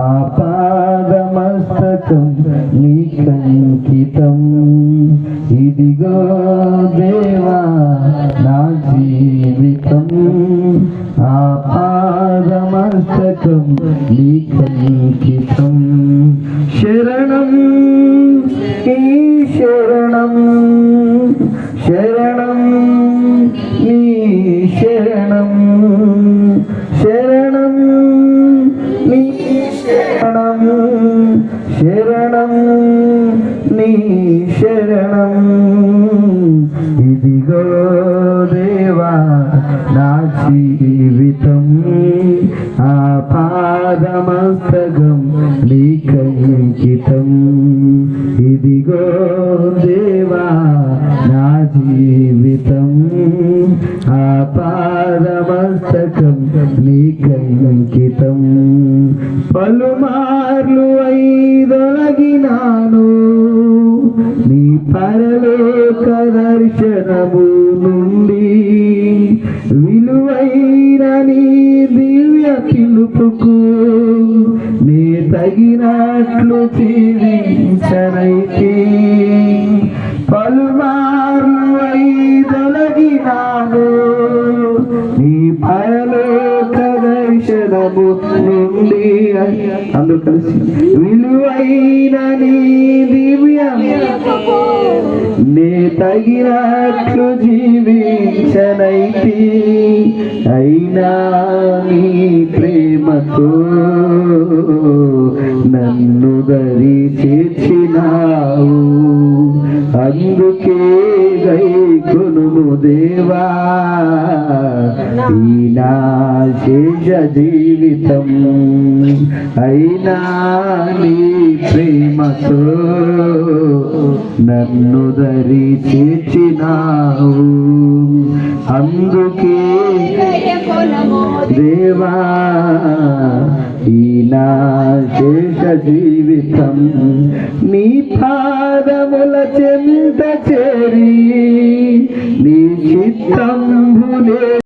ఆపాదమస్తకం నీకంకితం. ఇదిగో దేవా నా జీవితం, ఆపాదమస్తకం నీకంకితం. శరణం ఈ శరణం, శరణం నీ శరణం, శరణం నీ శరణం, శరణం నీ శరణం. ఇదిగో దేవా నా జీవితం, ఆపాదమస్తకం నీకంకితం. ఇదిగో దేవా నా జీవితం, ఆపాదమస్తకం నీకంకితం. పలుమార్లు వైదొలగినాను నీ పరలోక దర్శనము నుండి, విలువైన నీ దివ్య పిలుపుకు నే తగినట్లు జీవించనైతే. పలుమార్లు వైదొలగినాను నీ పరలోక దర్శనము నుండి, అందరూ కలిసి విలువైన నీ దివ్య నే తగినట్లు జీవించనైతే. అయినా నీ ప్రేమతో నన్ను దరి చేర్చినావు, అందుకే గైకొనుము దేవా ఈ నా శేష జీవితం. అయినా నీ ప్రేమతో నన్ను దరి చేర్చినావు, అందుకే దేవా ఈ నా శేష జీవితం. నీ పాదముల చెంత చేరి నీ చిత్తంబులే